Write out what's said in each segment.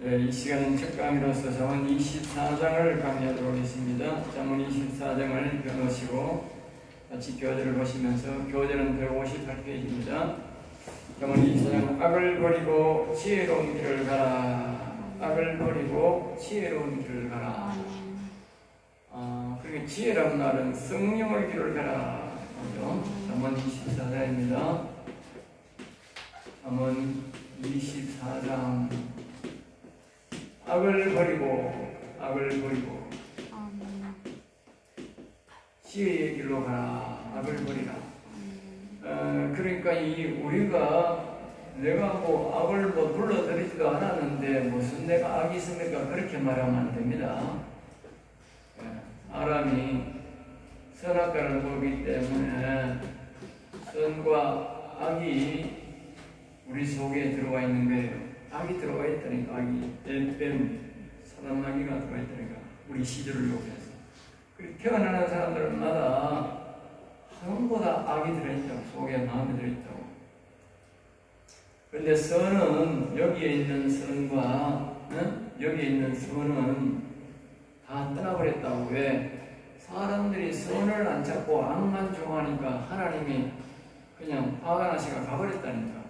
네, 이 시간은 첫 강의로서 잠언 24장을 강의하도록 하겠습니다. 잠언 24장을 펴놓으시고 같이 교재를 보시면서 교재는 158페이지입니다. 잠언 24장 악을 버리고 지혜로운 길을 가라. 악을 버리고 지혜로운 길을 가라. 그리고 지혜라는 말은 성령의 길을 가라. 잠언 24장입니다. 잠언 24장 악을 버리고 지혜의 길로 가라. 악을 버리라. 그러니까 우리가 내가 악을 불러들이지도 않았는데 무슨 내가 악이 있습니까? 그렇게 말하면 안 됩니다. 사람이 선악과를 보기 때문에 선과 악이 우리 속에 들어와 있는 거예요. 악이 들어와 있다니까. 악이 뱀 사단마귀가 들어와 있다니까. 우리 시절을 욕해서. 그리고 태어나는 사람들마다 한번보다 악이 들어있다고. 속에 마음이 들어있다고. 그런데 선은 여기에 있는 선과 여기에 있는 선은 다 떠나버렸다고. 왜? 사람들이 선을 안 찾고 악만 좋아하니까 하나님이 그냥 화가 나시가 가버렸다니까.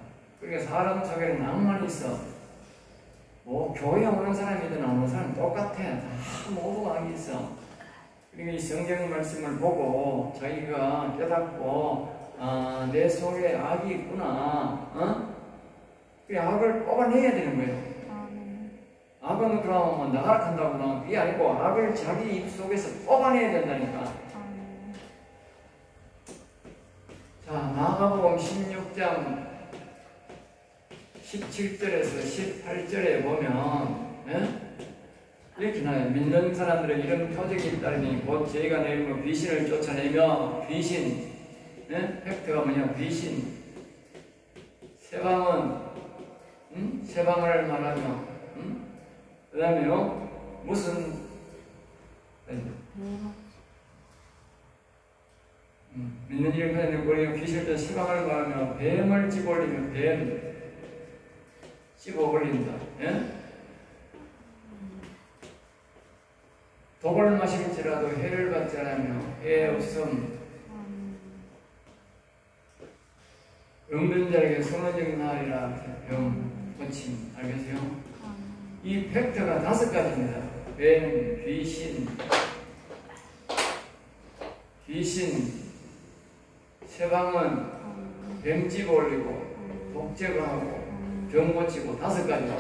그러니까 사람 속에는 악만이 있어. 교회 오는 사람이든 안 오는 사람 똑같아. 다 모두 악이 있어. 그러니까 이 성경 말씀을 보고 자기가 깨닫고 내 속에 악이 있구나. 그 악을 뽑아내야 되는 거예요. 악은 그러면 나가라 한다고 그게 아니고 악을 자기 입 속에서 뽑아내야 된다니까. 자, 마가복음 16장 17절에서 18절에 보면 이렇게 나와요. 믿는 사람들은 이런 표적이 따르니 곧 저희가 내리고 귀신을 쫓아내며 귀신 팩트가 뭐냐? 귀신 세방은 세방을 말하며 그 다음에요 무슨 믿는 이름에 우리가 귀신을 쫓아 세방을 말하며 뱀을 집어올리며 뱀 씹어버린다. 독을 마실지라도 해를 받지 않으며 해의 없음. 병든 자에게 손을 나으리라. 병, 고침. 알겠어요? 이 팩트가 5가지입니다. 뱀, 귀신, 세방은 뱀 집어올리고 독 제거하고 병 고치고 5가지.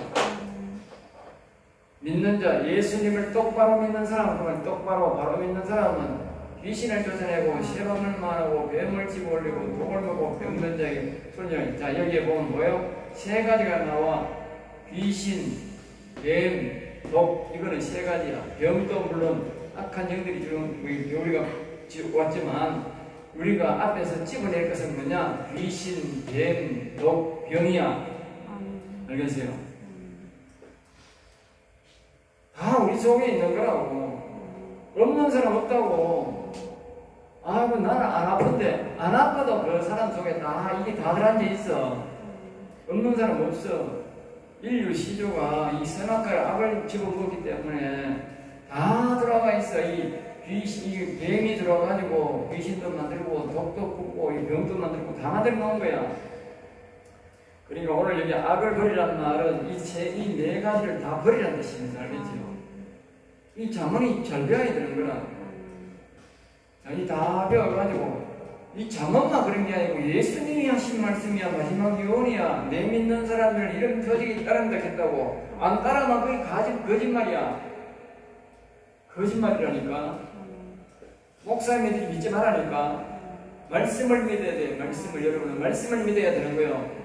믿는 자, 예수님을 똑바로 믿는 사람, 그러면 똑바로 바로 믿는 사람은 귀신을 쫓아내고 세방을 말하고 뱀을 집어올리고 독을 먹고 병든 자에게 손을. 자, 여기에 보면 뭐예요? 3가지가 나와. 귀신, 뱀, 독. 이거는 3가지야. 병도 물론 악한 영들이 지금 우리가 왔지만 우리가 앞에서 집어낼 것은 뭐냐? 귀신, 뱀, 독, 병이야. 알겠어요? 다 우리 속에 있는 거라고. 없는 사람 없다고. 나는 안 아픈데. 안 아파도 그 사람 속에 이게 다 들어앉아 있어. 없는 사람 없어. 인류 시조가 이 선악과를 악을 집어먹기 때문에 다 들어가 있어. 이 뱀이 들어가지고 귀신도 만들고 독도 굽고 이 병도 만들고 다 만들어 놓은 거야. 그러니까 오늘 여기 악을 버리라는 말은 이 4가지를 다 버리라는 뜻입니다. 알겠죠? 이 잠언이 잘 배워야 되는 거라. 이 다 배워가지고 이 잠언만 그런 게 아니고 예수님이 하신 말씀이야. 마지막 유언이야. 내 믿는 사람들 이런 표적이 따른다 했다고. 안 따라만 그게 거짓말이야. 거짓말이라니까. 목사님들이 믿지 말라니까. 말씀을 믿어야 돼. 말씀을. 여러분은 말씀을 믿어야 되는 거예요.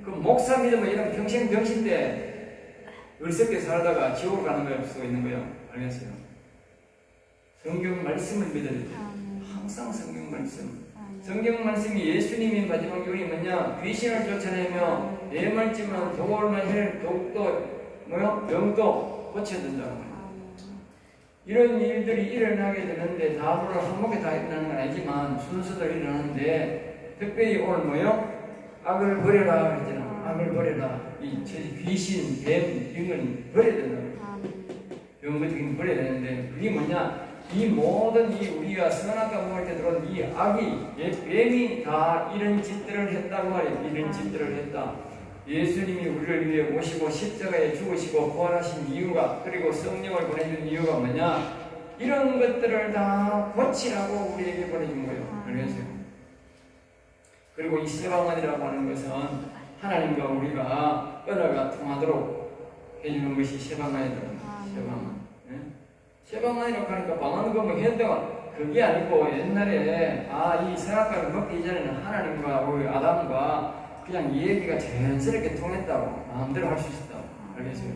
그 목사 믿으면 이런 평생 병신데 을색게 살다가 지옥으로 가는 거일 수가 있는 거예요. 알겠어요? 성경 말씀을 믿어야 돼요. 항상 성경 말씀. 성경 말씀이 예수님이 마지막 요리 뭐냐? 귀신을 쫓아내며 뱀을 찌면 독을 마시는 독도 병도 고쳐야 된다고 말이에요. 이런 일들이 일어나게 되는데 다 물론 한목에 다 일어나는 건 아니지만 순서대로 일어나는데 특별히 오늘 악을 버려라 그랬잖아. 악을 버려라. 이 귀신, 뱀, 이런 걸 버려야 된다. 이런 것들은 버려야 되는데, 그게 뭐냐? 이 모든 우리가 선악과 먹을 때 들어온 이 악이, 뱀이 다 이런 짓들을 했다고 말이에요. 이런 짓들을 했다. 예수님이 우리를 위해 오시고 십자가에 죽으시고 부활하신 이유가, 그리고 성령을 보내준 이유가 뭐냐? 이런 것들을 다 고치라고 우리에게 보내준 거예요. 알겠어요? 그리고 이 세방안이라고 하는 것은 하나님과 우리가 언어가 통하도록 해주는 것이 세방안이라고 합니다. 세방안. 네? 세방안이라고 하니까 방언금은 현대가 그게 아니고, 옛날에 이 선악과를 먹기 이전에는 하나님과 우리 아담과 그냥 얘기가 자연스럽게 통했다고, 마음대로 할 수 있었다고. 알겠어요?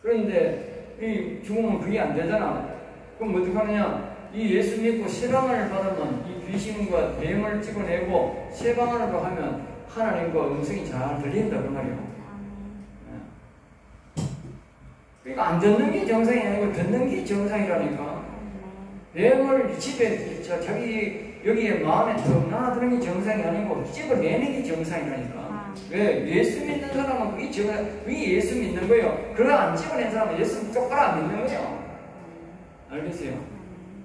그런데 이 죽으면 그게 안 되잖아. 그럼 어떡하느냐? 이 예수 믿고 세방안을 받으면 이 귀신과 뱀을 찍어내고 세방안으로 하면 하나님과 음성이 잘 들린다 그 말이에요. 그러니까 안 듣는 게 정상이 아니고 듣는 게 정상이라니까. 뱀을 집에 자기 여기에 마음에 들어놔두는 게 정상이 아니고 집어내는 게 정상이라니까. 왜? 예수 믿는 사람은 그게 정상, 그게 예수 믿는 거예요. 그걸 안 집어낸 사람은 예수 똑바로 안 믿는 거예요. 알겠어요?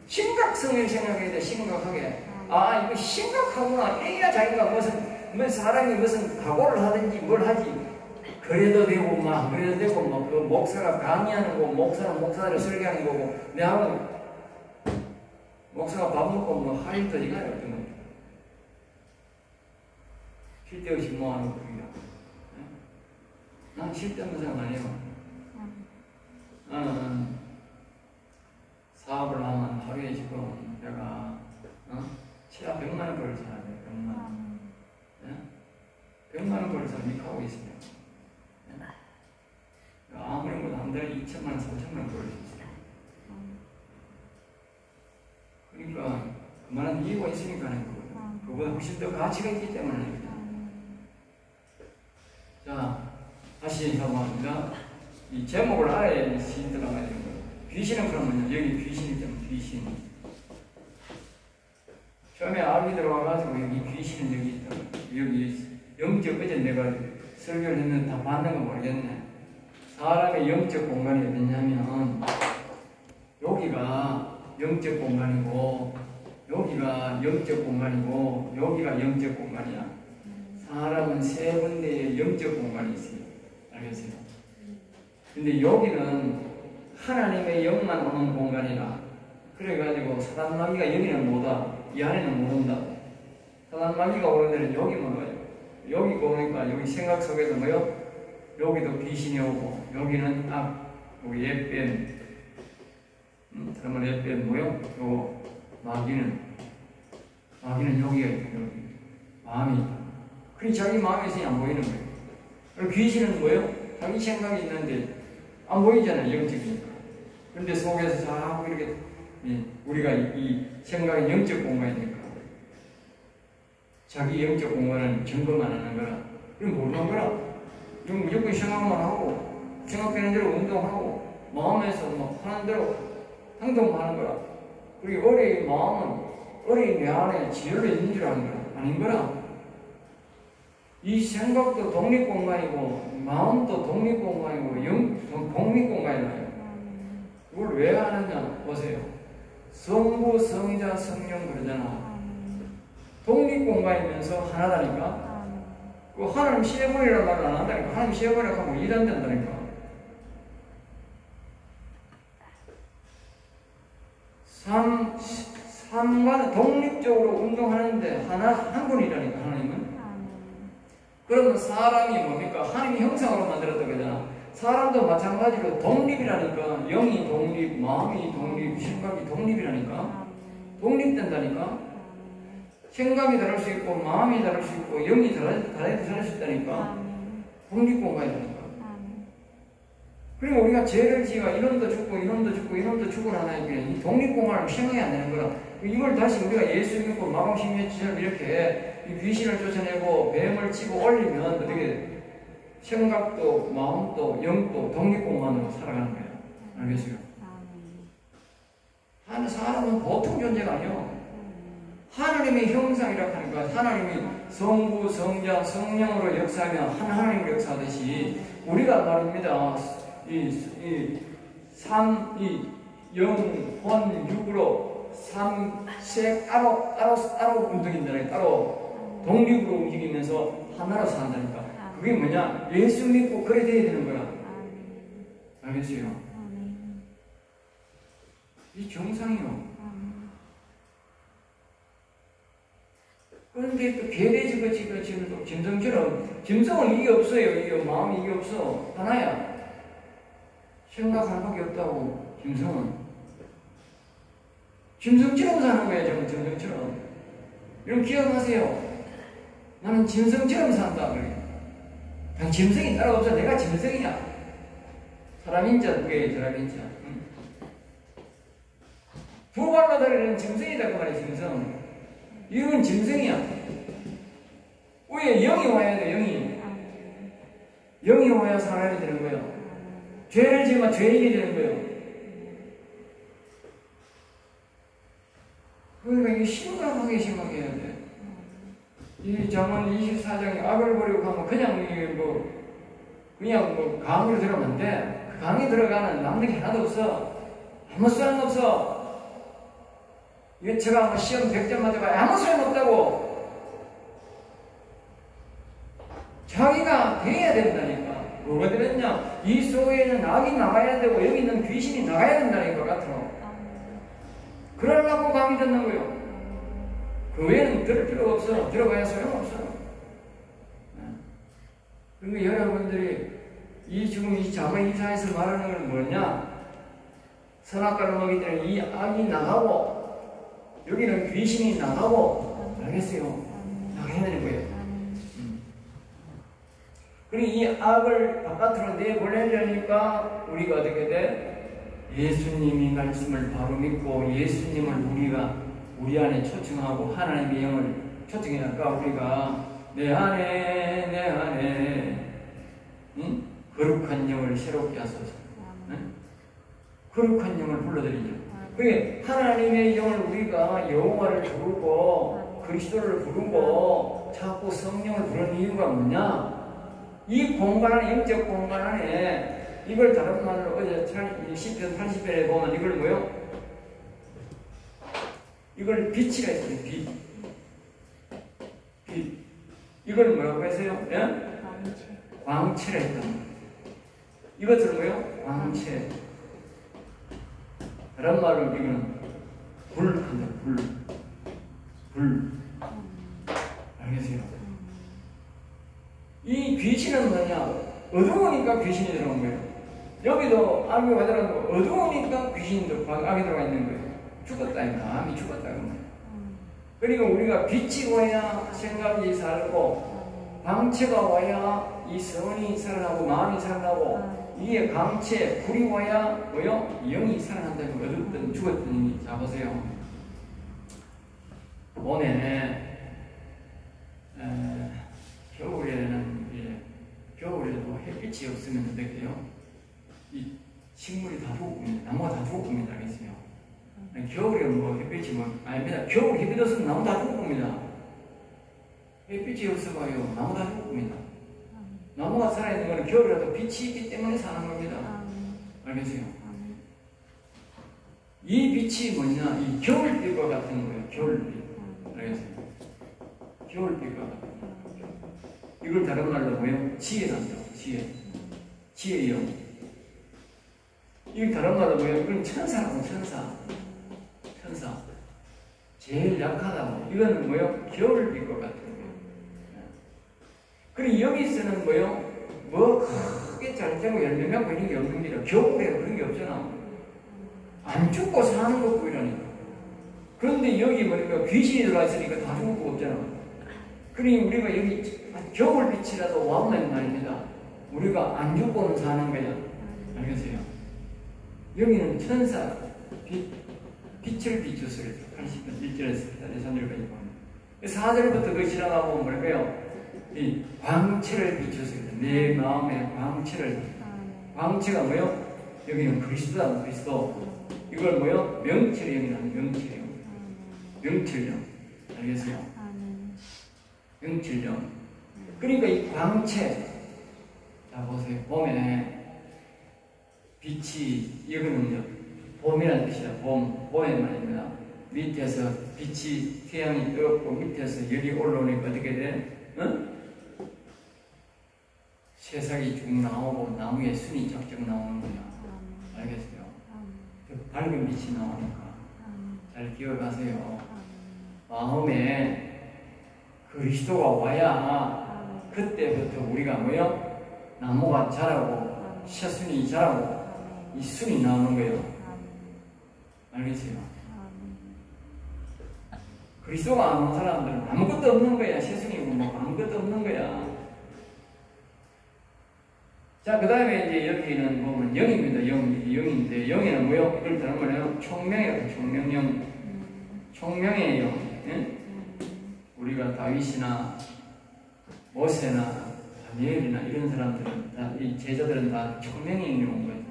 심각성을 생각해야 돼. 심각하게. 이거 심각하구나. 이래야 자기가 무슨 사람이 무슨 각오를 하든지 뭘 하지. 그래도 되고 막 그래도 되고 뭐 그 목사가 강의하는 거고, 목사는 목사를 설교하는 거고, 내하고 목사가 밥 먹고 뭐 할 일도 이거야. 쉴 데 없이 뭐 하는 거야. 난 쓸데없는 사람 아니에요. 사업을 하면 하루에 지금 내가 최하 100만 원 벌어서 해야 돼. 100만 원. 100만 원 벌어서 미카하고 있습니다. 아무리 뭐 한 달에 2천만 원, 3천만 원 벌을 수 있어요. 그러니까 그만한 이유가 있으니까 하는 거거든요. 그보다 훨씬 더 가치가 있기 때문에 하는 거죠. 자, 다시 한번 이 제목을 알아야 시인 들어가야 되는 거예요. 귀신은 그러면요, 여기 귀신이 있잖아요. 귀신. 처음에 악이 들어와가지고 여기 귀신은 여기 있다. 여기 영적, 어제 내가 설교를 했는데 다 봤는 거 모르겠네. 사람의 영적 공간이 어디냐면 여기가 영적 공간이고, 여기가 영적 공간이고, 여기가 영적 공간이야. 사람은 세 군데의 영적 공간이 있어요. 알겠어요? 근데 여기는 하나님의 영만 오는 공간이라. 그래가지고 사단 마귀가 여기는 못 와. 이 안에는 못 온다. 사단 마귀가 오는 데는 여기만 와요. 여기 오니까 여기 생각 속에서 뭐요? 여기도 귀신이 오고, 여기는 여기 옛뱀. 그러면 옛뱀 뭐요? 요거 마귀는 여기가 있고, 여기 마음이 있다. 그리 자기 마음이 있으니 안 보이는 거예요. 그리고 귀신은 뭐요? 자기 생각이 있는데 안 보이잖아요. 영적이니까. 그런데 속에서 자꾸 이렇게 우리가 이 생각이 영적 공간이니까 자기 영적 공간은 점검만 하는 거라. 그럼 모르는 거라. 이건 무조건 생각만 하고, 생각되는 대로 운동하고, 마음에서 막 하는 대로 행동하는 거라. 그리고 어린이 마음은 어린이 내 안에 지혈로 있는 줄 아는 거라. 아닌 거라. 이 생각도 독립공간이고, 마음도 독립공간이고, 영도 독립공간이에요. 이걸 왜 하느냐? 보세요. 성부, 성자, 성령 그러잖아. 독립공간이면서 하나다니까? 그 하나님 세번이라는 말을 안 한다니까? 하나님 세번이라고 하면 일 안 된다니까? 삼과는 독립적으로 운동하는데 한 분이라니까, 하나님은. 그러면 사람이 뭡니까? 하나님의 형상으로 만들었다 그러잖아. 사람도 마찬가지로 독립이라니까. 영이 독립, 마음이 독립, 생각이 독립이라니까. 독립된다니까. 생각이 다를 수 있고, 마음이 다를 수 있고, 영이 다를 수 있다니까. 독립공간이라니까. 그리고 우리가 죄를 지어 이놈도 죽고, 이놈도 죽고, 이놈도 죽으라나, 이 독립공간을 생각이 안 되는 거라. 이걸 다시 우리가 예수 믿고 마감심리처럼 이렇게 이 귀신을 쫓아내고 뱀을 치고 올리면 어떻게 생각도 마음도 영도 독립공간으로 살아가는 거예요. 알겠어요? 사람은 보통 존재가 아니요. 하나님의 형상이라고 하니까 하나님이 성부, 성자, 성령으로 역사하며 한 하나님으로 역사하듯이 우리가 말입니다. 영, 혼, 육으로 삼색 따로 움직인다니까. 따로 독립으로 움직이면서 하나로 산다니까. 그게 뭐냐? 예수 믿고 그래 돼야 되는 거야. 알겠어요? 이 정상이요. 그런데 또 개돼지가 지금 또 짐승처럼, 짐승은 이게 없어요. 이게 마음이 이게 없어. 하나야. 생각할 밖에 없다고, 짐승은. 짐승처럼 사는 거야, 저는 짐승처럼. 여러분 기억하세요. 나는 짐승처럼 산다. 그래. 난 짐승이 따로 없어. 내가 짐승이야. 사람인자, 누구의 사람인자. 두 발로 다니는 짐승이다, 그 말이야, 짐승. 이건 짐승이야. 왜 영이 와야 돼, 영이. 영이 와야 사람이 되는 거예요. 죄를 지으면 죄인이 되는 거예요. 그러니까 이게 심각하게 생각해야 돼. 이 잠언 24장에 악을 버리고 하면 그냥 강으로 들어가면 안 돼. 그 강에 들어가는 남는 게 하나도 없어. 아무 소용 없어. 제가 시험 100점 맞아봐야 아무 소용 없다고. 자기가 돼야 된다니까. 뭐가 되느냐? 이 속에는 악이 나가야 되고 여기 있는 귀신이 나가야 된다니까, 같으로. 그러려고 강의 듣는 거예요. 그 외에는 들을 필요가 없어. 들어가야 소용없어. 그러니까 여러분들이 지금 이 잠언 24에서 말하는 건 뭐냐? 선악과를 먹기 때문에 이 악이 나가고 여기는 귀신이 나가고, 알겠어요? 나가야 되는 거예요. 그리고 이 악을 바깥으로 내보내려니까 우리가 어떻게 돼? 예수님이 말씀을 바로 믿고 예수님을 우리 안에 초청하고 하나님의 영을 초청하니까 우리가 내 안에 거룩한 영을 새롭게 하소서. 거룩한 영을 불러드리죠. 그게 하나님의 영을 우리가 여호와를 부르고 그리스도를 부르고 자꾸 성령을 부르는 이유가 뭐냐? 이 공간 안에, 영적 공간 안에 이걸 다른 말로 어제 시편 80편에 보면 이걸 뭐요? 이걸 빛이라 했어요. 빛. 이걸 뭐라고 했어요? 예? 광채라 했단 말이에요. 이것을 뭐요? 광채. 다른 말로 이거는 불한다. 불. 알겠어요? 이 귀신은 뭐냐? 어두우니까 귀신이 들어온 거예요. 여기도 악이 와들어가고 어두우니까 귀신도 악이 들어가 있는 거예요. 죽었다, 마음이 죽었다. 그리고 우리가 빛이 와야 생각이 살고 광채가 와야 이 선이 살아나고 마음이 살아나고 이게 광채, 불이 와야 뭐요? 영이 살아난다는 거. 어둡든 죽었든 이미 잡으세요. 봄에 겨울에도 햇빛이 없으면 어떻게 돼요? 이 식물이 다 죽습니다. 나무가 다 죽습니다. 알겠어요? 겨울에 햇빛이 아닙니다. 겨울 햇빛 없으면 나무 다 죽습니다. 햇빛이 없어봐요. 나무 다 죽습니다. 나무가 살아있는 거는 겨울이라도 빛이 있기 때문에 사는 겁니다. 알겠어요? 이 빛이 뭐냐? 이 겨울빛과 같은 거예요. 겨울빛. 알겠어요? 겨울빛과 같은 거예요. 이걸 다른 말로 뭐예요? 지혜란다. 지혜요. 이걸 다른 말로 뭐예요? 이건 천사라고, 천사. 제일 약하다고. 이거는 뭐예요? 겨울빛과 같은 거예요. 그리고 여기서는 뭐예요? 크게 잘 되고 열매 맺고 이런 게 없는 게 아니라 겨울에 그런 게 없잖아. 안 죽고 사는 거고 이러니까. 그런데 여기 보니까 귀신이 들어와 있으니까 다 죽을 거 없잖아. 그러니 우리가 여기 겨울빛이라도 와보면 말입니다. 우리가 안 죽고는 사는 거야. 알겠어요? 여기는 천사, 빛을 비추소서 80편 1절에서 3절까지 보면 4절부터 그 지나가보면 뭐랄까요? 이 광채를 비추소서. 내 마음에 광채가 뭐요? 여기는 그리스도다. 그리스도. 이걸 뭐요? 명철형이라는 명철형. 알겠어요? 영칠령. 그러니까 이 광채, 자 보세요. 봄에 빛이, 이거는요 봄이라는 뜻이야. 봄에 말입니다. 밑에서 빛이, 태양이 뜨겁고 밑에서 열이 올라오니까 어떻게 돼? 응? 새싹이 쭉 나오고 나무에 순이 쫙쫙 나오는 거야. 알겠어요? 밝은 빛이 나오니까 잘 기억하세요. 마음에 그리스도가 와야 그때부터 우리가 뭐요? 나무가 자라고 새순이 자라고 이 순이 나오는 거예요. 알겠어요? 그리스도가 안 온 사람들은 아무것도 없는 거야. 새순이고 뭐 아무것도 없는 거야. 자, 그 다음에 이제 여기는 보면 영입니다. 영인데, 영에는 뭐요? 이걸 들으면 총명이라고, 총명영. 총명의 영. 예? 우리가 다윗이나 모세나 다니엘이나 이런 사람들은 다, 이 제자들은 다 총명의 영이 온 거예요.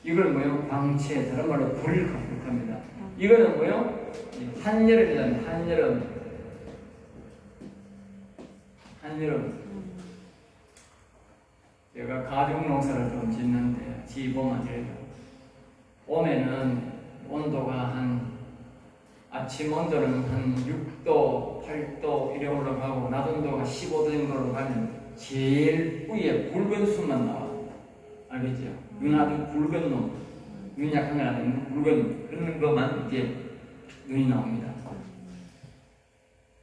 이걸 뭐요? 광채, 다른 말로 불을 강력합니다. 이거는 뭐요? 한여름이잖아요. 한여름. 제가 가죽 농사를 좀 짓는데 지보만 해도 봄에는 온도가 아침 온도는 한 6도, 8도 이래 올라가고 낮 온도가 15도 정도로 가면 제일 위에 붉은 순만 나와. 알겠죠? 눈 아주 붉은 놈, 눈 약한 건 아니고 붉은 그런 것만 이제 눈이 나옵니다.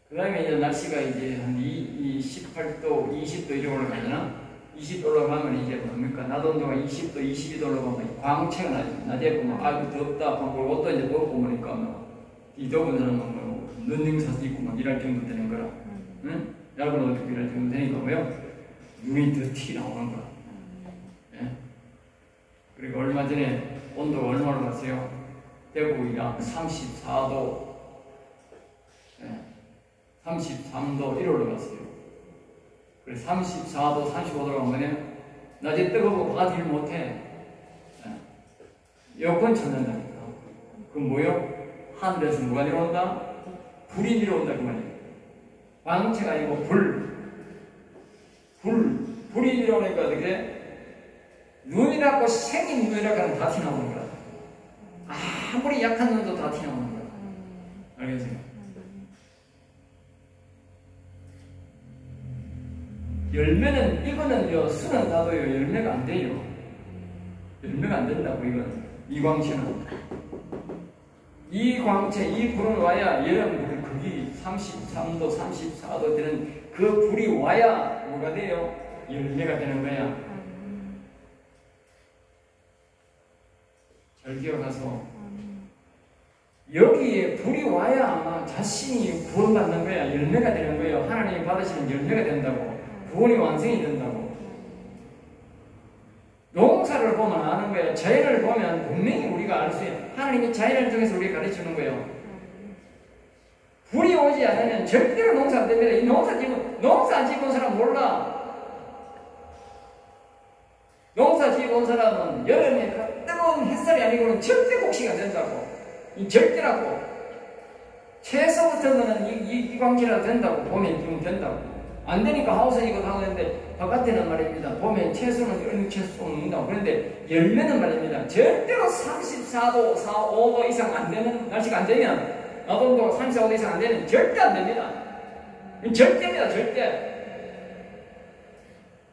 그 다음에 이제 날씨가 이제 한 18도, 20도 이래 올라가잖아. 20도 올라가면 이제 뭡니까? 낮 온도가 20도, 22도 올라가면 광채가 나죠. 낮에 보면 아주 덥다, 옷도 이제 벗고 보니까 뭐, 이 더운 사람은 뭐, 런닝샷 입고 막 일할 정도 되는 거라. 응? 얇은 옷 입고 일할 정도 되니까 뭐요? 눈이 더 티 나오는 거라. 예? 그리고 얼마 전에 온도가 얼마로 갔어요? 대구 약 34도, 예? 33도 1호로 갔어요. 그래 34도, 35도로 가면 낮에 뜨거워 바깥 일 못해. 에어컨 찾는다니까. 그럼 뭐요? 하늘에서 누가 내려온다? 불이 내려온다 그 말이에요. 광채가 아니고 불이 내려오니까 어떻게? 눈이라고 생긴 눈이라고 하면 다 티나오는 거야. 아무리 약한 눈도 다 티나오는 거야. 알겠어요? 열매는, 이거는요, 수는 나도요, 열매가 안 돼요. 열매가 안 된다고, 이건. 이 광채는. 이 광채, 이 불은 와야, 여러분들 거기 33도, 34도 되는 그 불이 와야 뭐가 돼요? 열매가 되는 거야. 잘 기억하소. 여기에 불이 와야 자신이 구원받는 거야. 열매가 되는 거예요. 하나님이 받으시면 열매가 된다고. 구원이 완성이 된다고. 농사를 보면 아는 거예요. 자연을 보면 분명히 우리가 알 수 있어요. 하나님이 자연을 통해서 우리가 가르치는 거예요. 불이 오지 않으면 절대로 농사 안 됩니다. 이 농사 지은 사람 몰라. 농사 지은 사람은 여름에 뜨거운 햇살이 아니고는 절대 곡식이 안 된다고. 이 절대라고. 최소부터는 이 광채라도 된다고. 봄에 지금 된다고. 안 되니까 하우스 이거 하는데 바깥에는 말입니다. 봄에 채소는 얼른 채소 먹는다고. 그런데 열매는 말입니다. 절대로 34도, 5도 이상 안 되는 날씨가 안 되면 나도온도가 34도 이상 안 되면 절대 안 됩니다. 절대입니다. 절대.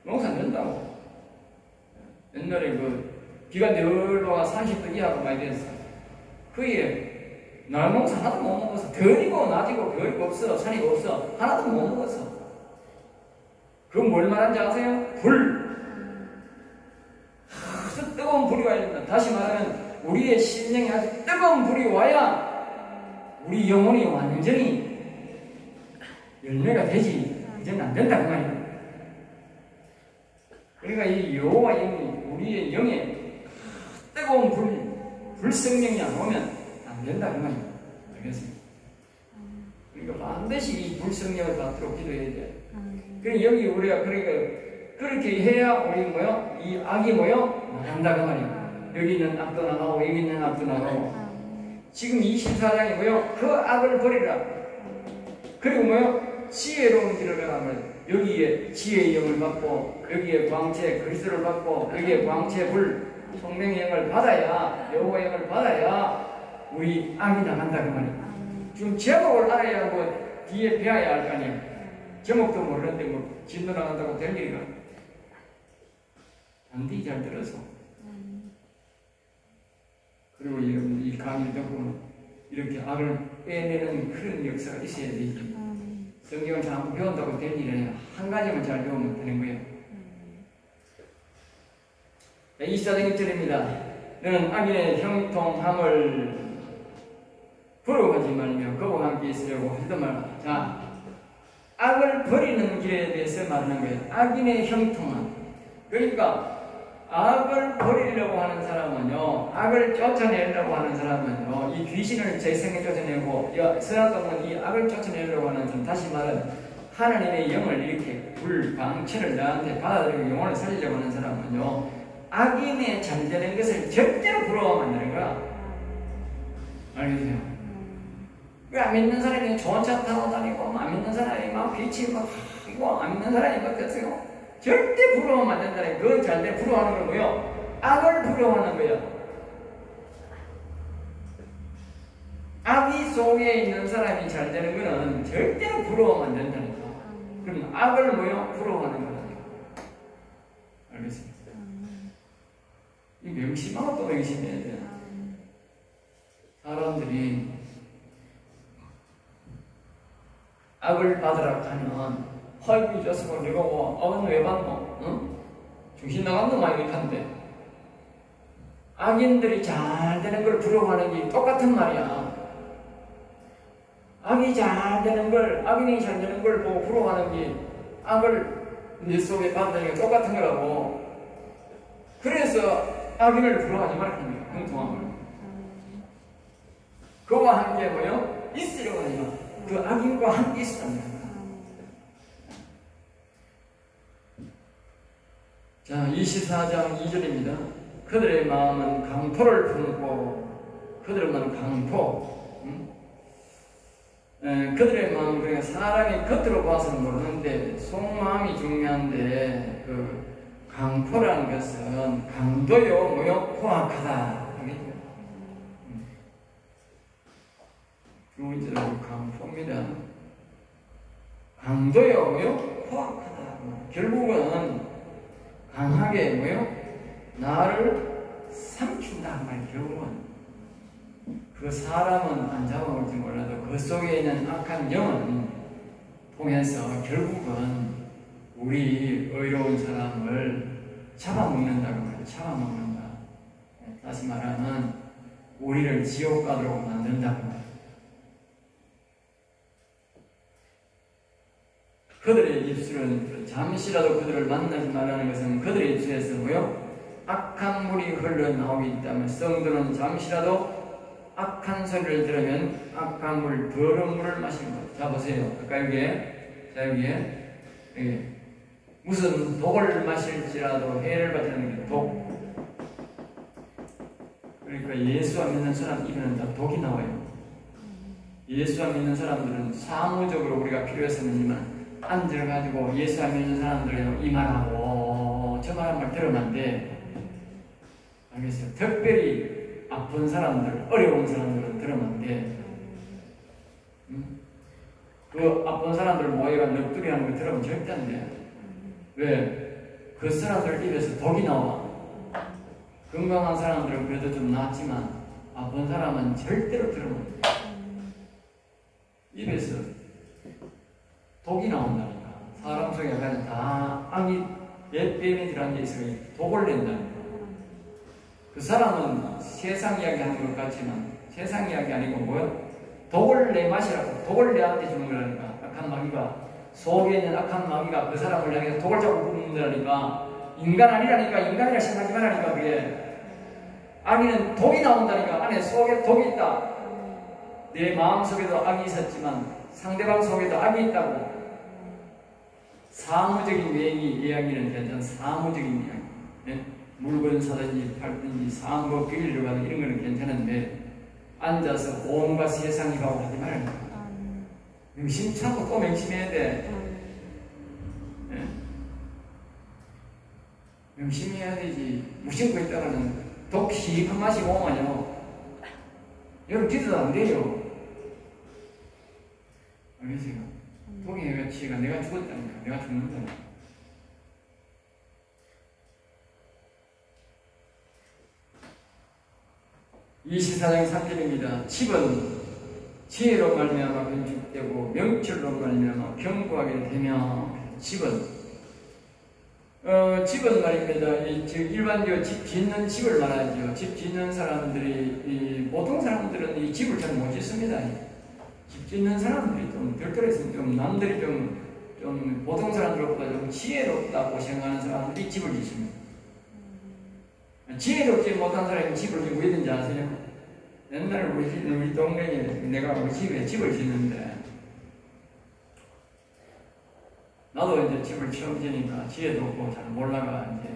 농사 안 된다고. 옛날에 비가 늘 와 30도 이하가 많이 됐어. 그게 날 농사 하나도 못 먹었어. 덜이고 낮이고 별이고 없어. 산이고 없어. 하나도 못 먹었어. 그건 뭘 말하는지 아세요? 불. 아주 뜨거운 불이 와야 된다. 다시 말하면 우리의 심령에 아주 뜨거운 불이 와야 우리 영혼이 완전히 열매가 되지. 이제는 안 된다 그 말이에요. 그러니까 이 여호와 영이 우리의 영에 뜨거운 불성령이 안 오면 안 된다 그 말이에요. 알겠습니까? 그러니까 반드시 이 불성령을 받도록 기도해야 돼. 그러니까 여기 우리가 그렇게 해야 우리 뭐요? 이 악이 뭐요? 나간다 그 말이에요. 여기 있는 악도 나가고 여기 있는 악도 나가고. 지금 24장이 뭐요? 그 악을 버리라. 그리고 뭐요? 지혜로운 길을 가면 여기에 지혜의 영을 받고 여기에 광채 그리스도를 받고 여기에 광채 불 성령의 영을 받아야 여호와의 영을 받아야 우리 악이 나간다 그 말이야. 지금 제목을 알아야 뭐 뒤에 배워야 할 거 아니야. 제목도 모르는데 뭐 진도 나간다고 될 일인가? 단디 잘 들어서. 그리고 여러분 이 강의를 듣고 이렇게 악을 빼내는 그런 역사가 있어야 되지. 성경을 잘 배운다고 될 일이 아니라 한 가지만 잘 배우면 되는 거예요. 24장 1절입니다. 너는 악인의 형통함을 부러워하지 말며 그와 함께 있으려고 하지도 말라. 자, 악을 버리는 길에 대해서 말하는 거예요. 악인의 형통함. 그러니까 악을 버리려고 하는 사람은요, 악을 쫓아내려고 하는 사람은요, 이 귀신을 제 생에 쫓아내고, 선악과는 이 악을 쫓아내려고 하는 사람, 다시 말은 하나님의 영을 이렇게 불방체를 나한테 받아들이고 영혼을 살리려고 하는 사람은요, 악인의 잠재는 것을 절대로 부러워하면 안 되는 거야. 알겠어요? 왜 안 믿는 사람이 좋은 차 타고 다니고, 안 믿는 사람이 막 빛이 막 이거 안 믿는 사람이 막 됐어요? 절대 부러워하면 안 된다는 그 잘때 부러워하는 건 뭐예요? 악을 부러워하는 거예요. 악이 속에 있는 사람이 잘 되는 거는 절대로 부러워하면 안 된다니까. 그럼 악을 뭐예요? 부러워하는 거라니까. 알겠습니까? 이 명심하고 또 명심해야 돼요. 사람들이 악을 받으라 하면 아이고 이 자식아 내가 악은 왜 받노? 응? 정신 나간 놈 아니겠는데 악인들이 잘 되는 걸 부러워하는 게 똑같은 말이야. 악이 잘 되는 걸, 악인이 잘 되는 걸 보고 부러워하는 게 악을 내 속에 받는 게 똑같은 거라고. 그래서 악인을 부러워하지 말라는 거야. 형통함을. 그와 함께 뭐요? 있으려고 하니까 그 악인과 함께 있으라는 거야. 자, 24장 2절입니다. 그들의 마음은 강포를 품고 그들의 마음은 강포. 그들의 마음은 그러니까 사람이 겉으로 봐서는 모르는데 속마음이 중요한데 그 강포라는 것은 강도요 뭐요 포악하다. 두 번째로 강포입니다. 강도요 뭐요 포악하다. 결국은 강하게 뭐요? 나를 삼킨다 말 결국은 그 사람은 안 잡아먹을지 몰라도 그 속에 있는 악한 영은 통해서 결국은 우리 의로운 사람을 잡아먹는다고 말해요. 잡아먹는다. 다시 말하면 우리를 지옥 가도록 만든다고 말해요. 그들의 입술은 잠시라도 그들을 만나지 말라는 것은 그들의 입술에서 뭐요? 악한 물이 흘러나오기 때문에 성도는 잠시라도 악한 소리를 들으면 악한 물, 더러운 물을 마시는 것. 자 보세요. 아까 여기에 무슨 독을 마실지라도 해를 받는 게 독. 그러니까 예수 안 믿는 사람 입에는 다 독이 나와요. 예수 안 믿는 사람들은 사무적으로 우리가 필요해서는지만 앉아가지고 예수 안 믿는 사람들은 이 말하고 저 말한 말 들으면 안 돼. 알겠어요? 특별히 아픈 사람들, 어려운 사람들은 들으면 안 돼. 그 아픈 사람들 모여가 넋두리 하는 거 들으면 절대 안 돼. 왜? 그 사람들 입에서 독이 나와. 건강한 사람들은 그래도 좀 낫지만 아픈 사람은 절대로 들으면 안 돼. 입에서 독이 나온다니까. 사람 속에 가면 다 악이 옛뱀이 들어앉아 있으니 독을 낸다니까. 그 사람은 세상 이야기 하는 것 같지만 세상 이야기 아니고 뭐요? 독을 내 마시라고. 독을 내한테 주는 거라니까. 악한 마귀가 속에 있는 악한 마귀가 그 사람을 향해서 독을 자꾸 뿜는다니까. 인간 아니라니까. 인간이라 생각하지 말라니까. 그게 악인은 독이 나온다니까. 안에 속에 독이 있다. 내 마음속에도 악이 있었지만 상대방 속에도 악이 있다고. 사무적인 이야기는 괜찮아. 사무적인 이야기. 네? 물건 사든지 팔든지 사무 빌리러 가든 이런 거는 괜찮은데 앉아서 온갖 세상 일하고 하지 말라니까. 명심 참고 또 명심해야 돼. 예? 명심해야 되지. 무심코 있다가는 독 시익한 맛이 오면요. 여러분 기도도 안 돼요. 알겠어요? 독의 가치가 내가 죽었다니까. 내가 죽는다니까. 이시사장 3절입니다. 칩은 지혜로 말미암아 건축되고 명철로 말미암아 견고하게 되며 집은 집은 말입니다. 일반적으로 집 짓는 집을 말하죠. 집 짓는 사람들이 보통 사람들은 이 집을 잘 못 짓습니다. 집 짓는 사람들이 좀 별도로 있으면 좀 남들이 좀 보통 사람들보다 좀 지혜롭다고 생각하는 사람들이 집을 짓습니다. 지혜롭지 못한 사람이 집을 짓고 있는지 아세요? 옛날에 우리 동네에 내가 우리 집에 집을 짓는데 나도 이제 집을 처음 지니까 지혜도 없고 잘 몰라가 이제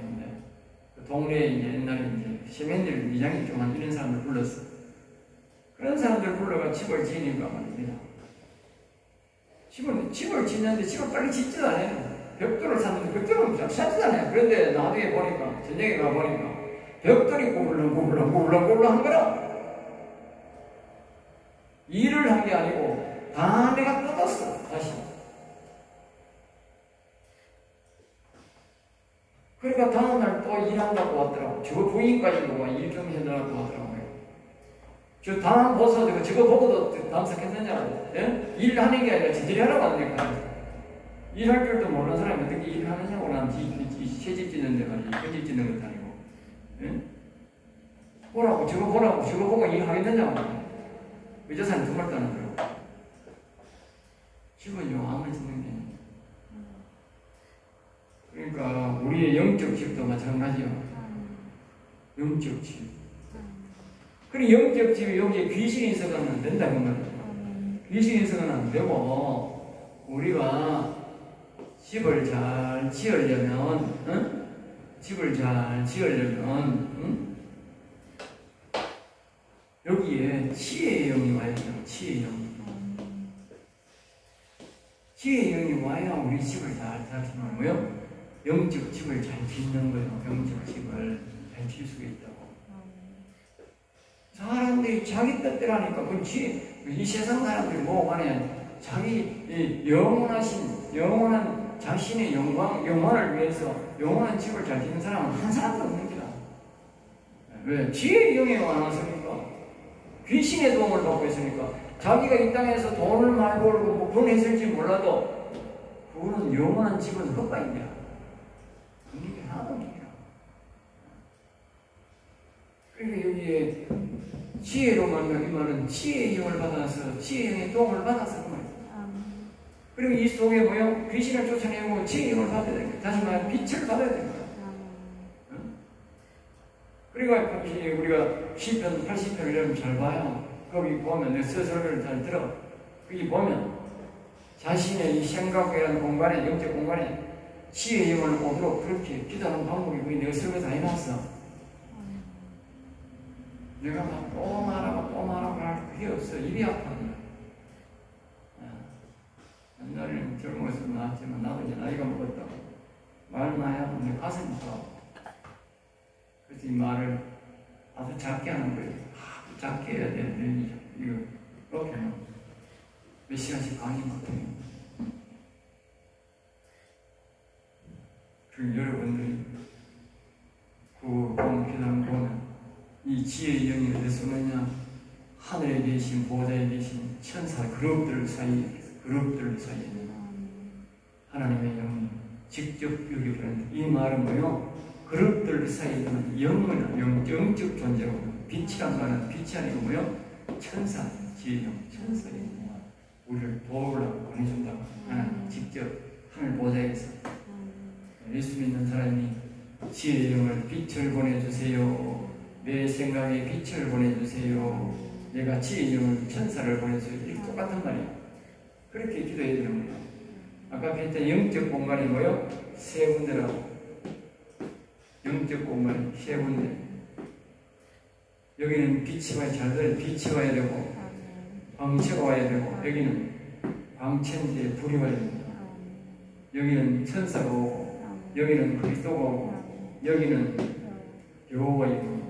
그 동네에 이제 옛날에 이제 시민들 이장이 좀 한 이런 사람들 불렀어. 그런 사람들 불러가 집을 지니까 말입니다. 집을 짓는데 집을 빨리 짓지도 않아요. 벽돌을 샀는데 벽돌은 잘 샀지도 않아요. 그런데 나중에 보니까 저녁에 가보니까 벽돌이 꿀렁꿀렁 한 거라. 일을 한 게 아니고 다 내가 뜯었어 다시. 그러니까 다음날 또 일한다고 하더라고. 저거 부인까지 보고 일 좀 해달라고 하더라고요. 저 다음 보서 저거 보고도 담석했느냐고. 예? 일하는 게 아니라 지들이 하라고 하니까. 일할 줄도 모르는 사람이 어떻게 일하느냐고. 난 새집 짓는 데 말이지. 그 집 짓는 것도 아니고. 예? 보라고 저거 보고 일하겠느냐고. 의자산이 두 말도 안 하더라고. 집은요 아무리 짓는 게 아니에요. 그러니까 우리의 영적 집도 마찬가지요. 영적 집. 그리고 영적 집이 여기에 귀신이 있어서는 안 된다 그 말이에요. 귀신이 있어서는 안 되고 우리가 집을 잘 지으려면 응? 집을 잘 지으려면 응? 여기에 지혜의 영이 와야 돼요. 지혜의 영. 지혜의 영이 와야 우리 집을 잘 지으면 뭐요? 영적 집을 잘 짓는 거예요. 영적 집을 잘 지을 수가 있다고. 사람들이 자기 뜻대로 하니까 이 세상 사람들이 뭐 하냐? 자기 영원한 자신의 영원을 위해서 영원한 집을 잘 짓는 사람은 한 사람도 없는 거야. 왜? 지혜의 영이 와놨으니까. 귀신의 도움을 받고 있으니까 자기가 이 땅에서 돈을 많이 벌고 뭐 그런 했을지 몰라도 그거는 영원한 집은 헛바입니다. 그런 게 하나도 없습니다. 그러니까 여기에 지혜로 말하면 이 말은 지혜의 영을 받아서 지혜의 영의 도움을 받아서 그 말이에요. 그리고 이 속에 뭐요? 귀신을 쫓아내고 지혜의 영을 받아야 됩니다. 다시 말하면 빛을 받아야 됩니다. 그러니까 우리가 시편 80편을 여러분 잘 봐요. 거기 보면 내 서설을 잘 들어. 거기 보면 자신의 이 생각이라는 공간에 영적 공간에 지혜의 영을 오도록 그렇게 기도하는 방법이 거기 내 서설에 다 해놨어. 내가 막 또 말하고 할 그게 없어. 입이 아파요. 옛날에는 젊어서 나왔지만 나도 이제 나이가 먹었다고 말 많이 하고 내 가슴이 아파요. 그래서 이 말을 아주 작게 하는 거예요. 아주 작게 해야 되는데 이거 이렇게 몇 시간씩 강의 못해요. 그 여러분들이 그 기도를 보면 이 지혜의 영이 어디서 오느냐? 하늘에 계신 보좌에 계신 천사 그룹들 사이에 하나님의 영이 직접 여기 보는 이 말은 뭐요? 그룹들 사이에 있는 영적 존재로 빛이란 말은 빛이 아니고 뭐요? 천사, 지혜영, 천사의 영이 우리를 도우려고 보내준다고 하나님 직접 하늘 보좌에서 예수 믿는 사람이 지혜의 영을 빛을 보내주세요. 내 생각에 빛을 보내주세요. 내가 지혜의 영을 천사를 보내주세요. 이게 똑같은 말이에요. 그렇게 기도해야 되는 거예요. 아까 했던 영적 공간이 뭐요? 세 군데라고. 영적 공간이 세 군데. 여기는 빛이 와야 잘 들어요. 빛이 와야 되고, 광채가 와야 되고, 여기는 광천지에 불이 걸립니다. 여기는 천사가 오고, 여기는 그리스도가 오고, 여기는 여호와 이고.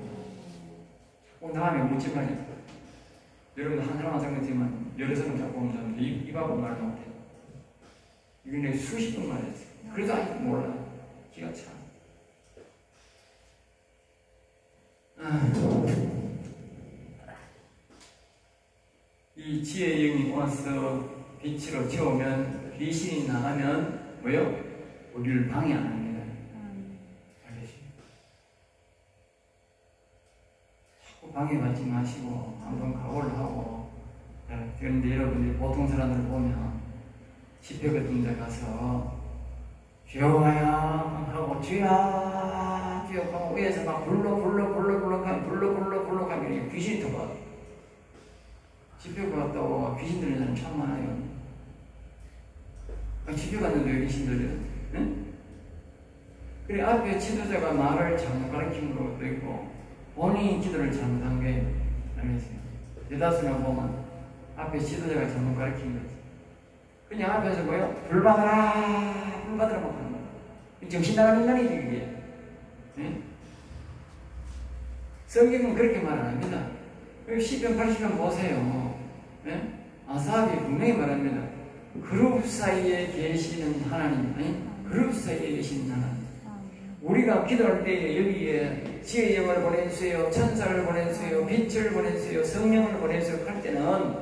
자꾸 다음에 묻지 말이야. 여러분 한 사람 한 사람 같지만 여러 사람 자꾸 오는 사람 입 앞은 말 못해. 이건 내가 수십 번 말했어. 그래도 아직도 몰라. 기가 차. 이 지혜의 영이 와서 빛으로 채우면 귀신이 나가면 뭐요? 우리를 방해 안 합니다. 알겠지? 자꾸 방해받지 마시고 한번 각오를 하고. 그런데 여러분들이 보통 사람들 보면 집회 같은 데 가서 주여야 하고 주야 주여 하고 위에서 막 불러 하면 귀신이 들어와. 집회 갔다고 귀신 들리는 사람 참 많아요. 집회 갔는데 왜 귀신 들려요? 응? 그래 앞에 지도자가 말을 잘못 가르친 것도 있고 본인이 기도를 잘못한 게 알겠어요. 대다수나 보면 앞에 지도자가 잘못 가르친 거지. 그냥 앞에서 뭐요? 불 받아라 막 하는 거야. 정신 나간 인간이지 그게. 응? 성경은 그렇게 말 안 합니다. 시편 80편 보세요. 예? 아삽이 분명히 말합니다. 그룹 사이에 계시는 하나님, 아니? 그룹 사이에 계시는 하나님. 우리가 기도할 때 여기에 지혜의 영을 보내주세요, 천사를 보내주세요, 빛을 보내주세요, 성령을 보내주세요 할 때는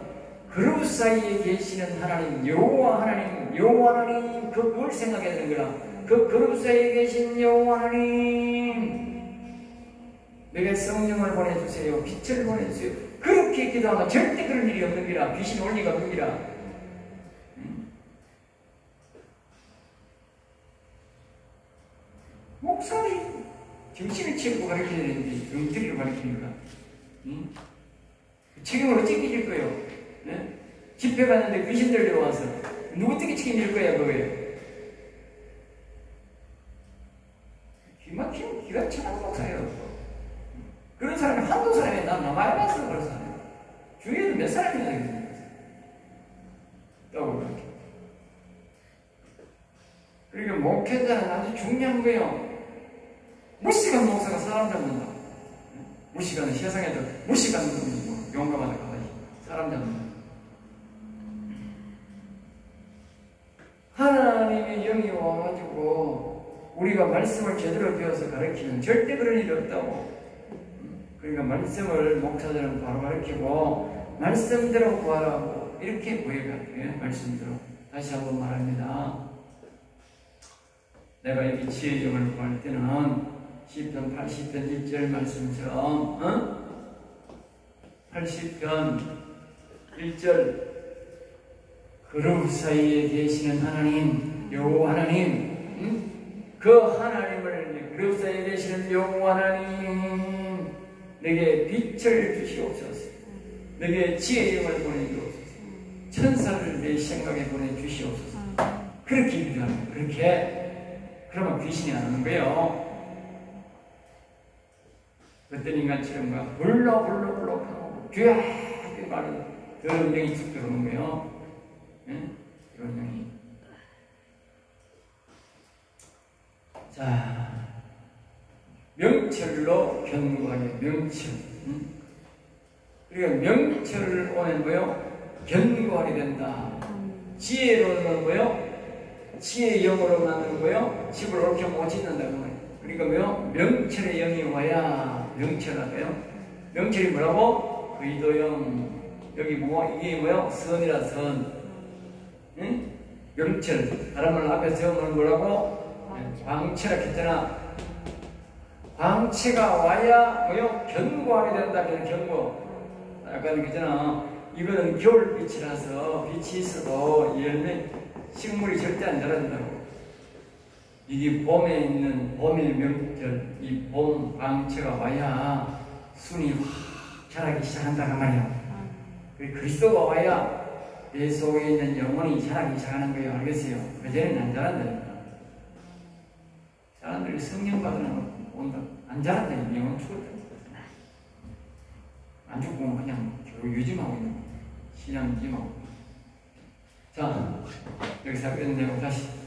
그룹 사이에 계시는 하나님, 여호와 하나님, 그걸 생각해야 되는 거라. 그 그룹 사이에 계신 여호와 하나님, 내게 성령을 보내주세요, 빛을 보내주세요. 그렇게 기도하면 절대 그런 일이 없는 기라. 귀신 올 리가 없는 기라. 목사들이 정신을 채우고 가르쳐야 되는데 엉터리로 가르치니까 책임을 어떻게 질 거예요? 네? 집회 갔는데 귀신 들려와서 누구 어떻게 책임질 거야 그거예요? 기가 차는 목사예요. 그런 사람이 한두 사람이 난 남아야 봤어. 그런 사람이 주위에도 몇 사람이나 되겠어요. 그렇게. 그러니까 목회자는 아주 중요한 거예요. 무식한 목사가 사람 잡는다. 무식한 세상에도 무식한 놈이 용감하다 가다니 사람 잡는다. 하나님의 영이 와가지고 우리가 말씀을 제대로 배워서 가르치면 절대 그런 일이 없다고. 그러니까 말씀을 목사들은 바로 가르치고 말씀대로 구하라고 이렇게 보여가요. 말씀대로. 다시 한번 말합니다. 내가 여기 지혜의 영을 구할 때는 시편 80편 1절 말씀처럼 80편 1절 그룹 사이에 계시는 하나님 여호와 하나님 그 하나님을 그룹 사이에 계시는 여호와 하나님 내게 빛을 주시옵소서. 내게 지혜의 영을 보내주옵소서. 천사를 내 생각에 보내주시옵소서. 그렇게 기도합니다. 그렇게. 그러면 귀신이 안 오는 거예요. 어떤 인간처럼 막 불러 하고 죄야 이렇게 말하는 그런 영이 툭 들어오는 거예요. 응? 그런 영이. 자, 명철로 견고하게 명철. 그러니까 명철을 오면 뭐요? 견고하게 된다. 지혜로는 뭐요? 지혜의 영으로 만드는 거요? 집을 옳게 못 짓는다는 거예요. 그러니까 뭐요? 명철의 영이 와야 명철하대요. 명철이 뭐라고? 의도영. 여기 뭐 이게 뭐요? 선이라 선. 응? 명철. 다른 말 앞에 세우면 뭐라고? 광채라 했잖아. 광채가 와야 뭐요? 견고하게 된다. 그냥 견고. 아까 그랬잖아. 이거는 겨울빛이라서 빛이 있어도 열매 식물이 절대 안 자란다고. 이게 봄에 있는 봄의 명절, 이 봄 광채가 와야 순이 확 자라기 시작한다는 말이야. 그리스도가 와야 내 속에 있는 영혼이 자라기 시작하는 거예요. 알겠어요? 그전에는 안 자란다니까. 사람들이 성령 받으면 온다. 안 자란다니까. 영혼 죽었다. 안 죽고 그냥 유지하고 있는 거야. 신앙 유지하고. 자, 여기서 끝내고 다시.